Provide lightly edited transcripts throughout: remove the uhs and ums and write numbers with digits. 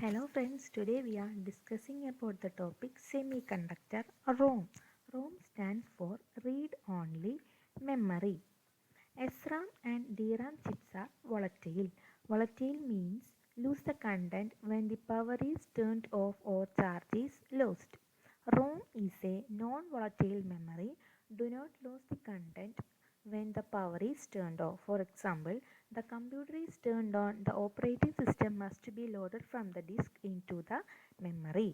Hello friends, today we are discussing about the topic semiconductor ROM. ROM stands for Read Only Memory. SRAM and DRAM chips are volatile. Volatile means lose the content when the power is turned off or charge is lost. ROM is a non-volatile memory. Do not lose the content when the power is turned off. For example, the computer is turned on, the operating system must be loaded from the disk into the memory.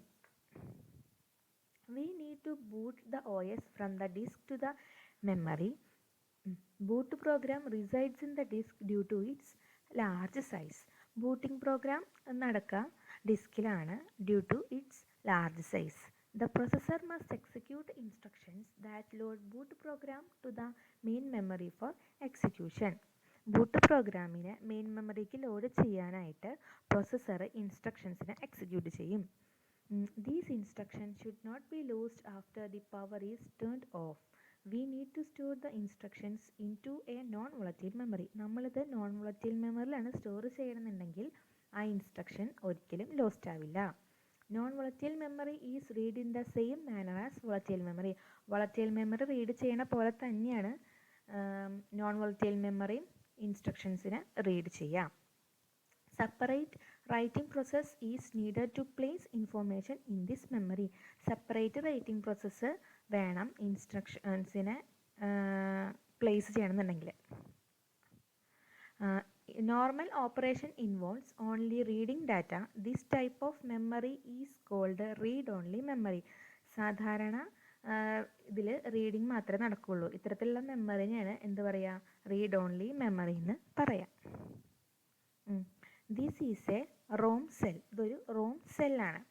We need to boot the OS from the disk to the memory. Boot program resides in the disk due to its large size. Booting program നടക്കുക ഡിസ്കിലാണ് due to its large size. The processor must execute instructions that load boot program to the main memory for execution. Boot പ്രോഗ്രാമിനെ main മെമ്മറിക്ക് load ചെയ്യാനായിട്ട് processor ഇൻസ്ട്രക്ഷൻസിനെ execute ചെയ്യും. These instructions should not be lost after the power is turned off. We need to store the instructions into a non-volatile memory. നമ്മളിത് non volatile മെമ്മറിയിലാണ് store ചെയ്യണമെന്നുണ്ടെങ്കിൽ ആ instruction ഒരിക്കലും lost ആവില്ല. Non volatile memory is read in the same manor as volatile memory. Volatile memory read ചെയ്യണ പോലെ തന്നെയാണ് non volatile മെമ്മറിയും ഇൻസ്ട്രക്ഷൻസിനെ read ചെയ്യാം. Separate writing process is needed to place information in this memory. Separate writing process വേണം ഇൻസ്ട്രക്ഷൻസിനെ place ചെയ്യണമെന്നുണ്ടെങ്കിൽ. Normal operation involves only reading data. This type of memory is called read-only memory. സാധാരണ ഇതിൽ reading മാത്രമേ നടക്കുകയുള്ളൂ. ഇത്തരത്തിലുള്ള മെമ്മറിനെയാണ് എന്ത് പറയുക, റീഡ് ഓൺലി മെമ്മറി എന്ന് പറയാം. This is a ROM cell. ഇതൊരു റോം സെല്ലാണ്.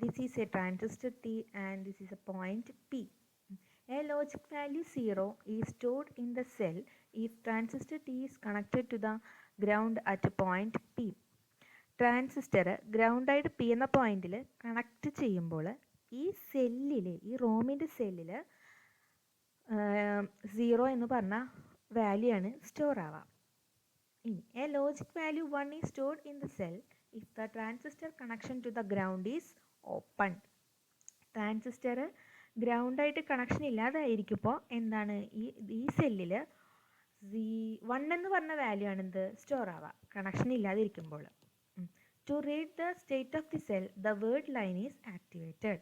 This is a transistor T and this is a point P. A logic value 0 is stored in the cell if transistor T is connected to the ground at point P. Transistor ഗ്രൗണ്ടായിട്ട് P എന്ന പോയിന്റിൽ connect ചെയ്യുമ്പോൾ ഈ സെല്ലിൽ, ഈ റോമിൻ്റെ സെല്ലിൽ 0 എന്ന് പറഞ്ഞ വാല്യൂ ആണ് സ്റ്റോർ ആവാം. ഇനി A logic value 1 is stored in the cell if the transistor connection to the ground is open. Transistor ഗ്രൗണ്ടായിട്ട് കണക്ഷൻ ഇല്ലാതായിരിക്കുമ്പോൾ എന്താണ് ഈ സെല്ലിൽ 1 എന്ന് പറഞ്ഞ വാല്യൂ ആണ് എന്ത് സ്റ്റോർ ആവുക, കണക്ഷൻ ഇല്ലാതിരിക്കുമ്പോൾ. To read the state of the cell the word line is activated.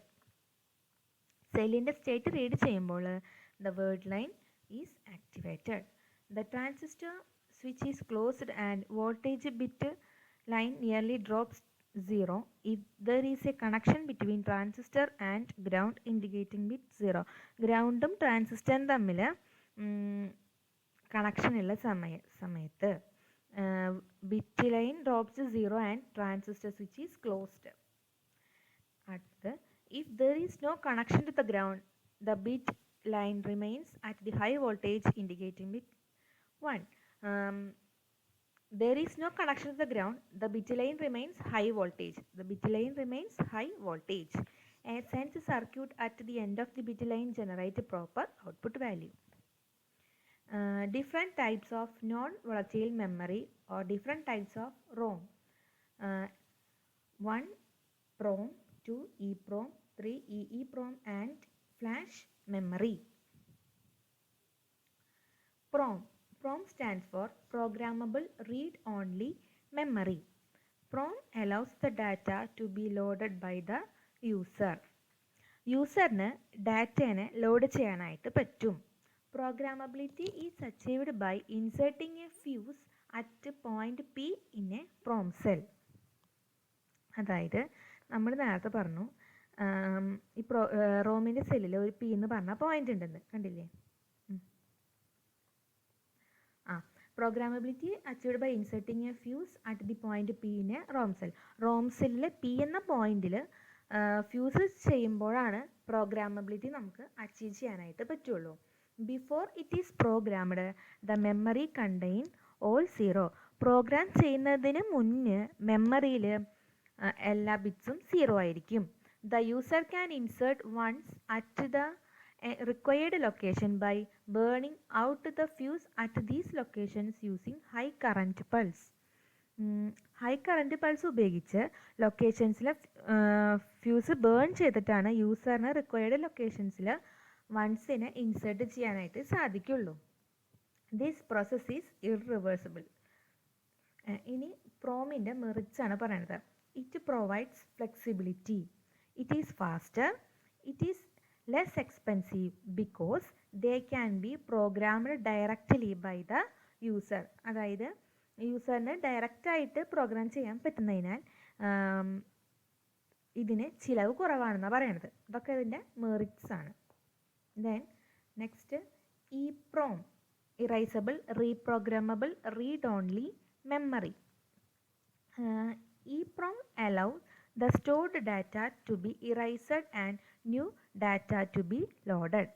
സെല്ലിൻ്റെ സ്റ്റേറ്റ് റീഡ് ചെയ്യുമ്പോൾ the word line is activated. The transistor switch is closed and voltage bit line nearly drops 0 if there is a connection between transistor and ground indicating bit 0. ഗ്രൗണ്ടും ട്രാൻസിസ്റ്ററും തമ്മിൽ connection ഉള്ള സമയത്ത് bit line drops 0 and transistor switch is closed. അടുത്ത് if there is no connection to the ground the bit line remains at the high voltage indicating bit 1. There is no connection to the ground, the bit line remains high voltage. The bit line remains high voltage. A sense circuit at the end of the bit line generates proper output value. Different types of non-volatile memory or different types of ROM. 1 PROM, 2 EEPROM, 3 EEPROM and flash memory. PROM stands for Programmable Read-Only Memory. PROM allows the data to be loaded by the user. യൂസറിന് ഡാറ്റേനെ load ചെയ്യാനായിട്ട് പറ്റും. Programmability is achieved by inserting a fuse at point P in a PROM cell. അതായത് നമ്മൾ നേരത്തെ പറഞ്ഞു ഈ റോമിൻ്റെ സെല്ലിൽ ഒരു P എന്ന് പറഞ്ഞ പോയിന്റ് ഉണ്ടെന്ന് കണ്ടില്ലേ. Programmability achieved by inserting a fuse at the point P in a ROM cell. ROM സെല്ലിൽ P എന്ന പോയിന്റിൽ ഫ്യൂസ് ചെയ്യുമ്പോഴാണ് പ്രോഗ്രാമബിലിറ്റി നമുക്ക് അച്ചീവ് ചെയ്യാനായിട്ട് പറ്റുള്ളൂ. Before it is programmed the memory contain all 0. Program ചെയ്യുന്നതിന് മുന്നേ മെമ്മറിയിൽ എല്ലാ ബിറ്റ്സും 0 ആയിരിക്കും. The user can insert ones at the required location by burning out the fuse at these locations using high current pulse. High current pulse ഉപയോഗിച്ച് ലൊക്കേഷൻസിലെ fuse burn ചെയ്തിട്ടാണ് യൂസറിന് required ലൊക്കേഷൻസിൽ വൺസിനെ insert ചെയ്യാനായിട്ട് സാധിക്കുള്ളൂ. This process is irreversible. ഇനി പ്രോമിൻ്റെ merits ആണ് പറയുന്നത്. It provides flexibility, it is faster, it is less expensive because they can be programmed directly by the user. അതായത് യൂസറിന് ഡയറക്റ്റായിട്ട് പ്രോഗ്രാം ചെയ്യാൻ പറ്റുന്നതിനാൽ ഇതിന് ചിലവ് കുറവാണെന്നാണ് പറയണത്. ഇതൊക്കെ ഇതിൻ്റെ മെറിറ്റ്സ് ആണ്. Then next EEPROM, erasable റീപ്രോഗ്രാമബിൾ read only memory. EEPROM allows the stored data to be erased and new data to be loaded.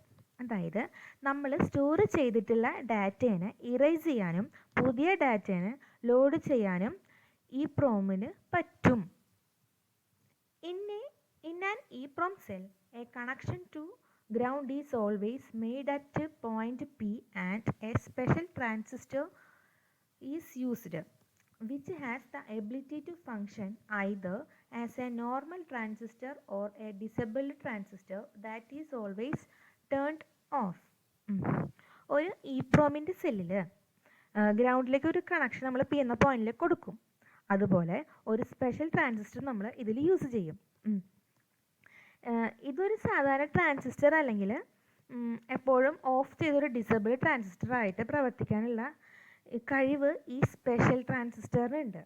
അതായത് നമ്മൾ സ്റ്റോർ ചെയ്തിട്ടുള്ള ഡാറ്റേനെ ഇറേസ് ചെയ്യാനും പുതിയ ഡാറ്റേനെ ലോഡ് ചെയ്യാനും EEPROM-ന് പറ്റും. In an EEPROM cell, a connection to ground is always made at point P and a special transistor is used, which has the ability to function either as a normal transistor or a disabled transistor that is always turned off. ഒരു EEPROM-ൻ്റെ സെല്ലിൽ ഗ്രൗണ്ടിലേക്ക് ഒരു connection നമ്മൾ P എന്ന പോയിന്റിൽ കൊടുക്കും. അതുപോലെ ഒരു special transistor നമ്മൾ ഇതിൽ യൂസ് ചെയ്യും. ഇതൊരു സാധാരണ ട്രാൻസിസ്റ്റർ അല്ലെങ്കിൽ എപ്പോഴും ഓഫ് ചെയ്തൊരു ഡിസേബിൾഡ് ട്രാൻസിസ്റ്റർ ആയിട്ട് പ്രവർത്തിക്കാനുള്ള കഴിവ് ഈ സ്പെഷ്യൽ ട്രാൻസിസ്റ്ററിനുണ്ട്.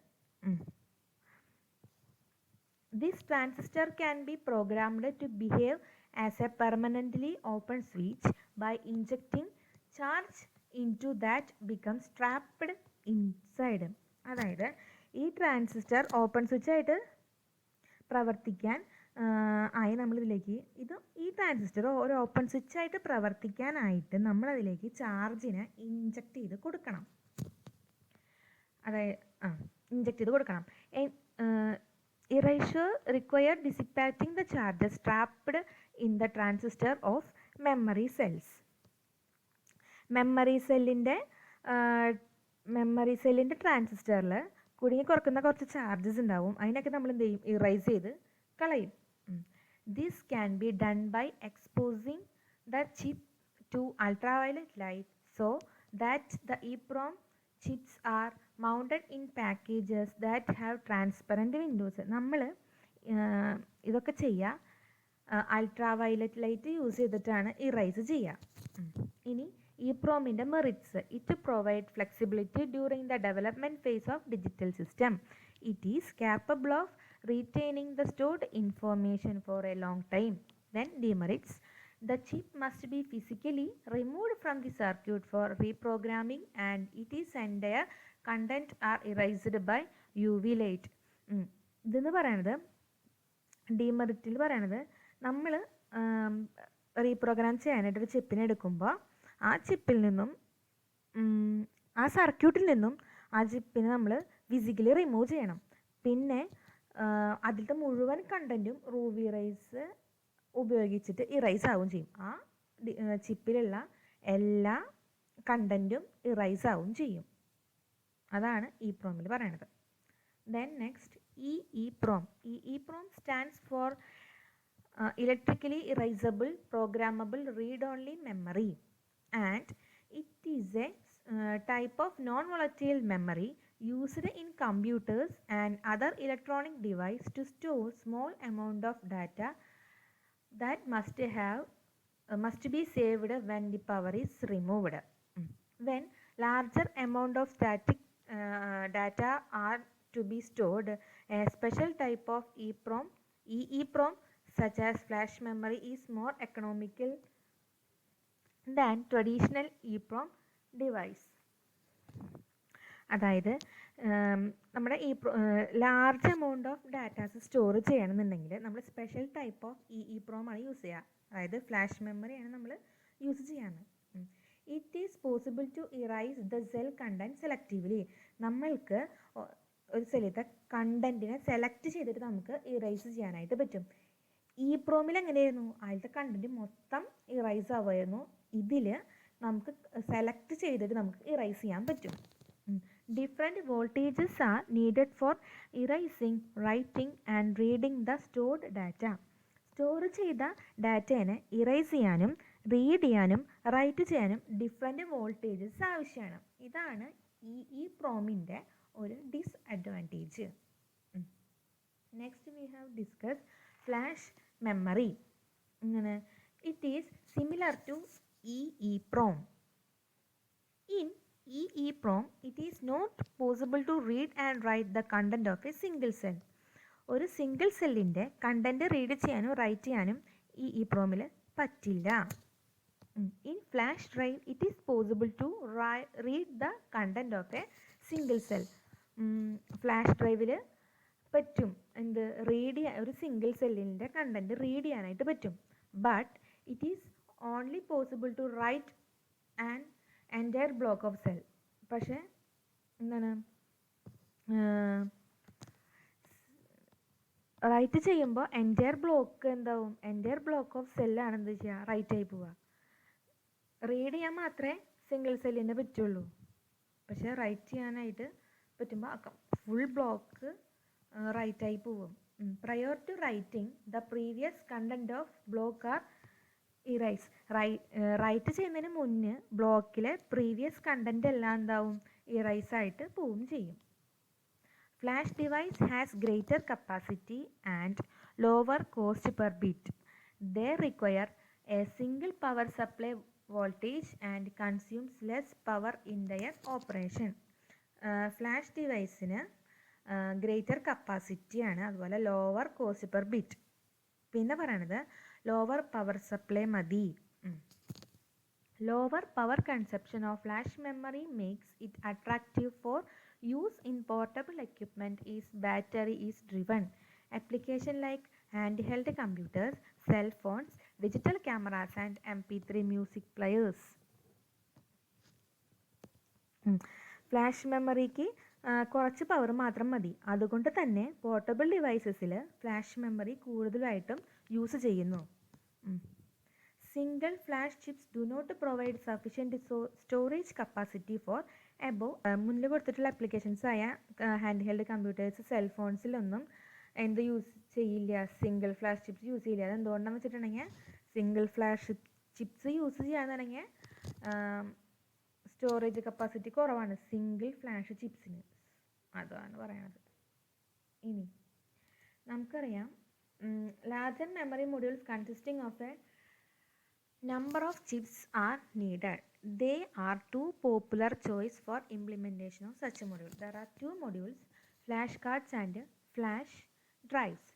This transistor can be programmed to behave as a permanently open switch by injecting charge into that becomes trapped inside. അതായത് ഈ ട്രാൻസിസ്റ്റർ ഓപ്പൺ സ്വിച്ചായിട്ട് പ്രവർത്തിക്കാൻ ആയി നമ്മളിതിലേക്ക് ഈ ട്രാൻസിസ്റ്റർ ഒരു ഓപ്പൺ സ്വിച്ചായിട്ട് പ്രവർത്തിക്കാനായിട്ട് നമ്മളതിലേക്ക് ചാർജിനെ ഇൻജക്റ്റ് ചെയ്ത് കൊടുക്കണം. അതായത് ഇൻജക്റ്റ് ചെയ്ത് കൊടുക്കണം. Eraser require dissipating the charges trapped in the transistor of memory cells. Memory സെല്ലിൻ്റെ ട്രാൻസിസ്റ്ററിൽ കുടുങ്ങി കുറക്കുന്ന കുറച്ച് ചാർജസ് ഉണ്ടാവും. അതിനൊക്കെ നമ്മൾ എന്ത് ചെയ്യും? ഇറൈസ് ചെയ്ത് കളയും. This can be done by exposing the chip to ultraviolet light so that the EEPROM chips are mounted in packages that have transparent windows. നമ്മൾ ഇതൊക്കെ ചെയ്യുക അൾട്രാവയലറ്റ് ലൈറ്റ് യൂസ് ചെയ്തിട്ടാണ് ഇറൈസ് ചെയ്യുക. ഇനി EEPROM-ൻ്റെ merits. It provide flexibility during the development phase of digital system. It is capable of retaining the stored information for a long time. Then demerits. The chip must be physically removed from the circuit for reprogramming and its entire content are erased by UV light. ഇതെന്ന് പറയണത് ഡിമെറിറ്റിൽ പറയണത് നമ്മൾ reprogram ചെയ്യാനായിട്ട് ഒരു ചിപ്പിനെ എടുക്കുമ്പോൾ ആ ചിപ്പിൽ നിന്നും ആ സർക്യൂട്ടിൽ നിന്നും ആ ചിപ്പിനെ നമ്മൾ ഫിസിക്കലി റിമൂവ് ചെയ്യണം. പിന്നെ അതിലത്തെ മുഴുവൻ കണ്ടൻറ്റും റൂബി ഇറൈസ് ഉപയോഗിച്ചിട്ട് ഇറൈസ് ആവുകയും ചെയ്യും. ആ ചിപ്പിലുള്ള എല്ലാ കണ്ടൻറ്റും ഇറൈസ് ആവുകയും ചെയ്യും. അതാണ് EEPROM-ൽ പറയണത്. Then next EEPROM. EEPROM stands for electrically erasable programmable read only memory and it is A type of non-volatile memory used in computers and other electronic devices to store small amount of data that must be saved when the power is removed. When larger amount of static data are to be stored, a special type of EEPROM such as flash memory is more economical than traditional EEPROM ഡിവൈസ്. അതായത് നമ്മുടെ ഈ large amount of datas store ചെയ്യണമെന്നുണ്ടെങ്കിൽ നമ്മൾ special type of EEPROM ആണ് use ചെയ്യുക. അതായത് flash മെമ്മറിയാണ് നമ്മൾ യൂസ് ചെയ്യാറ്. It is possible to erase the cell content selectively. നമ്മൾക്ക് ഒരു സെല്ലിലത്തെ കണ്ടൻറ്റിനെ സെലക്ട് ചെയ്തിട്ട് നമുക്ക് ഇറൈസ് ചെയ്യാനായിട്ട് പറ്റും. EEPROM-ൽ എങ്ങനെയായിരുന്നു? അതിലത്തെ കണ്ടൻറ്റ് മൊത്തം ഇറൈസ് ആവുമായിരുന്നു. ഇതിൽ നമുക്ക് സെലക്ട് ചെയ്തിട്ട് നമുക്ക് ഇറൈസ് ചെയ്യാൻ പറ്റും. Different voltages are needed for erasing, writing and reading the stored data. Store ചെയ്ത ഡാറ്റേനെ ഇറേസ് ചെയ്യാനും റീഡ് ചെയ്യാനും റൈറ്റ് ചെയ്യാനും ഡിഫറെൻറ്റ് വോൾട്ടേജസ് ആവശ്യമാണ്. ഇതാണ് ഈ പ്രോമിൻ്റെ ഒരു disadvantage. Next we have discuss flash memory. ഇങ്ങനെ it is similar to EEPROM. In EEPROM, it is not possible to read and write the content of a single cell. ഒരു single സെല്ലിൻ്റെ content read ചെയ്യാനും write ചെയ്യാനും EEPROMൽ പറ്റില്ല. In flash drive it is possible to read the content of a single cell. Flash ഡ്രൈവിൽ പറ്റും എന്ത് read ഒരു സിംഗിൾ സെല്ലിൻ്റെ കണ്ടൻറ്റ് റീഡ് ചെയ്യാനായിട്ട് പറ്റും. But it is only possible to write and entire block of cell. പക്ഷേ എന്താണ് write ചെയ്യുമ്പോൾ എൻറ്റയർ ബ്ലോക്ക് എന്താവും, എൻറ്റയർ ബ്ലോക്ക് ഓഫ് സെല്ലാണ് എന്ത് ചെയ്യുക റൈറ്റ് ആയി പോവുക. റീഡ് ചെയ്യാൻ മാത്രമേ സിംഗിൾ സെല്ലിന് പറ്റുള്ളൂ. പക്ഷേ റൈറ്റ് ചെയ്യാനായിട്ട് പറ്റുമ്പോൾ ഫുൾ ബ്ലോക്ക് റൈറ്റ് ആയി പോവും. Prior to writing the previous content of block are erase. Write ചെയ്യുന്നതിന് മുന്നേ ബ്ലോക്കിലെ പ്രീവിയസ് കണ്ടൻറ്റ് എല്ലാം എന്താവും ഇറൈസ് ആയിട്ട് പോവും ചെയ്യും. Flash device has greater capacity and lower cost per bit. They require a single power supply voltage and consumes less power in their operation. Flash ഡിവൈസിന് greater കപ്പാസിറ്റിയാണ്, അതുപോലെ ലോവർ കോസ്റ്റ് പെർ ബിറ്റ്. പിന്നെ പറയണത് ലോവർ പവർ സപ്ലൈ മതി. Lower power consumption of flash memory makes it attractive for use in portable equipment is battery is driven. Application like handheld computers, cell phones, digital cameras and MP3 music players. Flash മെമ്മറിക്ക് കുറച്ച് power മാത്രം മതി. അതുകൊണ്ട് തന്നെ portable ഡിവൈസസിൽ flash memory കൂടുതലായിട്ടും use ചെയ്യുന്നു. Single flash chips do not provide sufficient storage capacity for മുന്നിൽ കൊടുത്തിട്ടുള്ള ആപ്ലിക്കേഷൻസ് ആയ ഹാൻഡ് ഹെൽഡ് കമ്പ്യൂട്ടേഴ്സ്, സെൽഫോൺസിലൊന്നും എന്ത് യൂസ് ചെയ്യില്ല, സിംഗിൾ ഫ്ലാഷ് ചിപ്സ് യൂസ് ചെയ്യില്ല. അത് എന്തുകൊണ്ടാണെന്ന് വെച്ചിട്ടുണ്ടെങ്കിൽ സിംഗിൾ ഫ്ലാഷ് ചിപ്സ് യൂസ് ചെയ്യാന്നുണ്ടെങ്കിൽ സ്റ്റോറേജ് കപ്പാസിറ്റി കുറവാണ് സിംഗിൾ ഫ്ലാഷ് ചിപ്സിന്. അതാണ് പറയണത്. ഇനി നമുക്കറിയാം larger memory modules consisting of a number of chips are needed. They are two popular choice for implementation of such a module. There are two modules, flash cards and flash drives.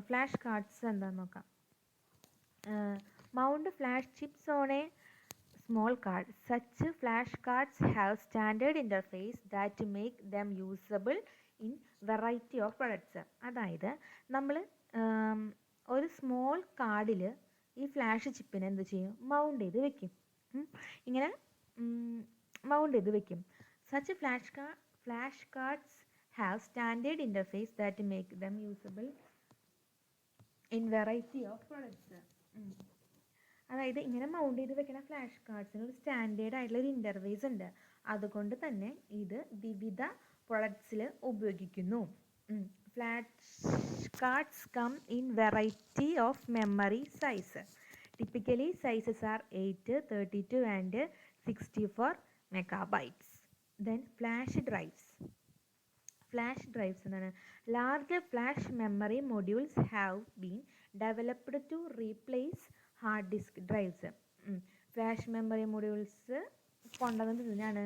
Flash cards എന്താന്ന് നോക്കാം. Mount flash chips on a small card. Such flash cards have standard interface that make them usable in variety of products. അതായത് നമ്മൾ ഒരു small കാർഡിൽ ഈ flash ചിപ്പിനെ എന്ത് ചെയ്യും, mount ചെയ്ത് വെക്കും. ഇങ്ങനെ മൗണ്ട് ചെയ്ത് വെക്കും. Such flash cards have standard interface that make them usable in variety of products. അതായത് ഇങ്ങനെ മൗണ്ട് ചെയ്ത് വെക്കുന്ന ഫ്ലാഷ് കാർഡ്സിന് ഒരു സ്റ്റാൻഡേർഡ് ആയിട്ടുള്ള ഒരു ഇൻ്റർഫേസ് ഉണ്ട്. അതുകൊണ്ട് തന്നെ ഇത് വിവിധ പ്രൊഡക്ട്സിൽ ഉപയോഗിക്കുന്നു. Flash cards come in variety of memory size. Typically sizes are 8, 32 and 64 megabytes. Then flash drives. Flash drives ennaanu large flash memory modules have been developed to replace hard disk drives. Flash memory modules കൊണ്ടുവന്നത് ഇതിനാണ്,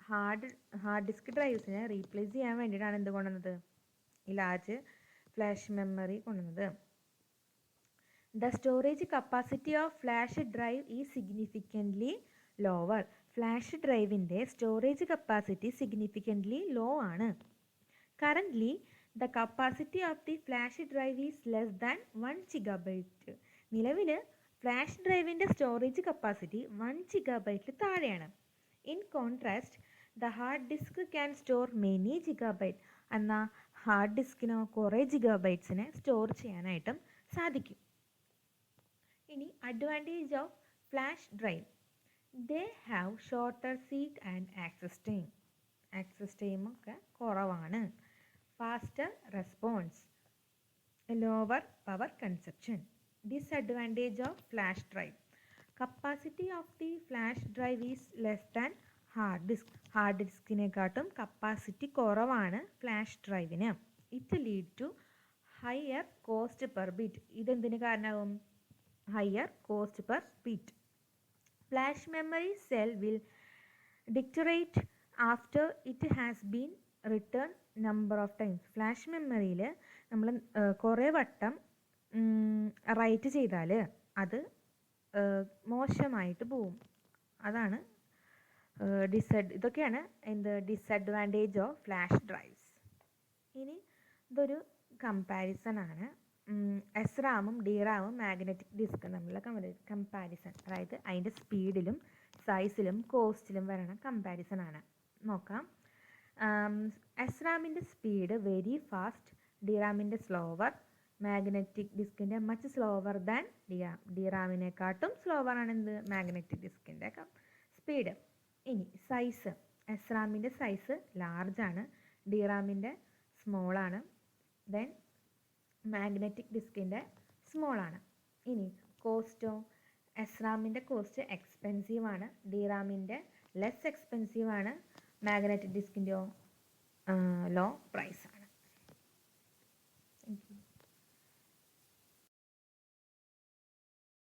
hard disk ഡ്രൈവ്സിനെ replace ചെയ്യാൻ വേണ്ടിയിട്ടാണ് എന്ത് കൊണ്ടുവന്നത്, ഈ large flash memory കൊണ്ടുവന്നത്. The storage capacity of flash drive is significantly lower. Flash ഡ്രൈവിൻ്റെ storage capacity significantly low ആണ്. Currently the capacity of the flash drive is less than 1 GB. നിലവിൽ flash ഡ്രൈവിൻ്റെ സ്റ്റോറേജ് കപ്പാസിറ്റി 1 GB താഴെയാണ്. In contrast the hard disk can store many GB. എന്നാൽ hard ഡിസ്കിനോ കുറേ ജിഗാബൈറ്റ്സിനെ store ചെയ്യാനായിട്ടും സാധിക്കും. ഇനി advantage of flash drive. They have shorter seek and access time. Access ടൈമൊക്കെ കുറവാണ്. Faster response, lower power consumption. Disadvantage of flash drive, capacity of the flash drive is less than hard disk. Hard ഡിസ്കിനെക്കാട്ടും capacity കുറവാണ് flash ഡ്രൈവിന്. It lead to higher cost per bit. ഇതെന്തിന് കാരണമാകും? Higher cost per bit. Flash memory cell will deteriorate after it has been written number of times. Flash മെമ്മറിയിൽ നമ്മൾ കുറേ വട്ടം right ചെയ്താൽ അത് മോശമായിട്ട് പോവും. അതാണ് ഇതൊക്കെയാണ് എന്ത് ഡിസഡ്വാൻറ്റേജ് ഓഫ് ഫ്ലാഷ് ഡ്രൈവ്സ്. ഇനി ഇതൊരു കമ്പാരിസൺ ആണ്. എസ്റാമും ഡിറാമും മാഗ്നറ്റിക് ഡിസ്കും തമ്മിലുള്ള കമ്പാരിസൺ, അതായത് അതിൻ്റെ സ്പീഡിലും സൈസിലും കോസ്റ്റിലും വരണ കമ്പാരിസൺ ആണ്. നോക്കാം. എസ്റാമിൻ്റെ സ്പീഡ് വെരി ഫാസ്റ്റ്, ഡിറാമിൻ്റെ സ്ലോവർ, മാഗ്നറ്റിക് ഡിസ്കിൻ്റെ മച്ച് സ്ലോവർ ദാൻ ഡിറാം. ഡിറാമിനെക്കാട്ടും സ്ലോവർ ആണ് എന്ത് മാഗ്നറ്റിക് ഡിസ്കിൻ്റെ സ്പീഡ്. ഇനി സൈസ്, എസ്റാമിൻ്റെ സൈസ് ലാർജാണ്, ഡിറാമിൻ്റെ സ്മോളാണ്, ദെൻ മാഗ്നറ്റിക് ഡിസ്കിൻ്റെ സ്മോളാണ്. ഇനി കോസ്റ്റോ, എസ്റാമിൻ്റെ കോസ്റ്റ് എക്സ്പെൻസീവ് ആണ്, ഡിറാമിൻ്റെ ലെസ് എക്സ്പെൻസീവ് ആണ്, മാഗ്നറ്റിക് ഡിസ്കിൻ്റെയോ ലോ പ്രൈസ്.